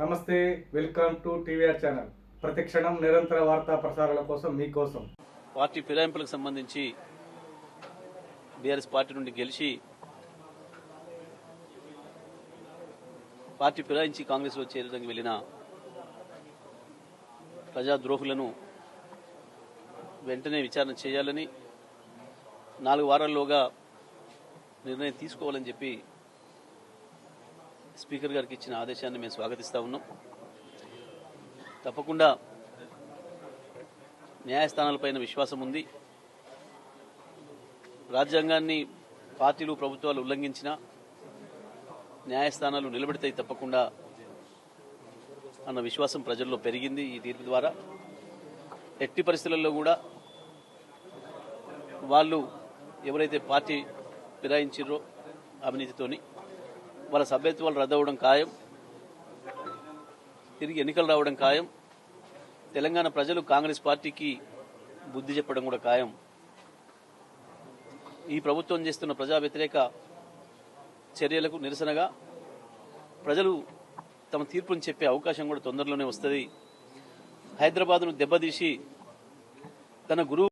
నమస్తే, welcome to TVR channel. ప్రతిక్షణం నిరంతర వార్తా ప్రసారాల కోసం మీకోసం. పార్టీ ఫిరాయింపులకు సంబంధించి బీఆర్ఎస్ పార్టీ నుండి గెలిచి పార్టీ ఫిరాయించి కాంగ్రెస్లో చేరడానికి వెళ్లిన ప్రజాద్రోహులను వెంటనే విచారణ చేయాలని 4 వారాల్లోగా నిర్ణయం తీసుకోవాలని చెప్పి స్పీకర్ గారికి ఇచ్చిన ఆదేశాన్ని మేము స్వాగతిస్తా ఉన్నాం. తప్పకుండా న్యాయస్థానాలపైన విశ్వాసం ఉంది. రాజ్యాంగాన్ని పార్టీలు ప్రభుత్వాలు ఉల్లంఘించిన న్యాయస్థానాలు నిలబెడతాయి తప్పకుండా అన్న విశ్వాసం ప్రజల్లో పెరిగింది ఈ తీర్పు ద్వారా. ఎట్టి పరిస్థితులలో కూడా వాళ్ళు ఎవరైతే పార్టీ ఫిరాయించారో అవినీతితోని వాళ్ళ సభ్యత్వాలు రద్దవడం ఖాయం, తిరిగి ఎన్నికలు రావడం ఖాయం. తెలంగాణ ప్రజలు కాంగ్రెస్ పార్టీకి బుద్ధి చెప్పడం కూడా ఖాయం. ఈ ప్రభుత్వం చేస్తున్న ప్రజా వ్యతిరేక చర్యలకు నిరసనగా ప్రజలు తమ తీర్పును చెప్పే అవకాశం కూడా తొందరలోనే వస్తుంది. హైదరాబాద్ను దెబ్బతీసి తన గురువు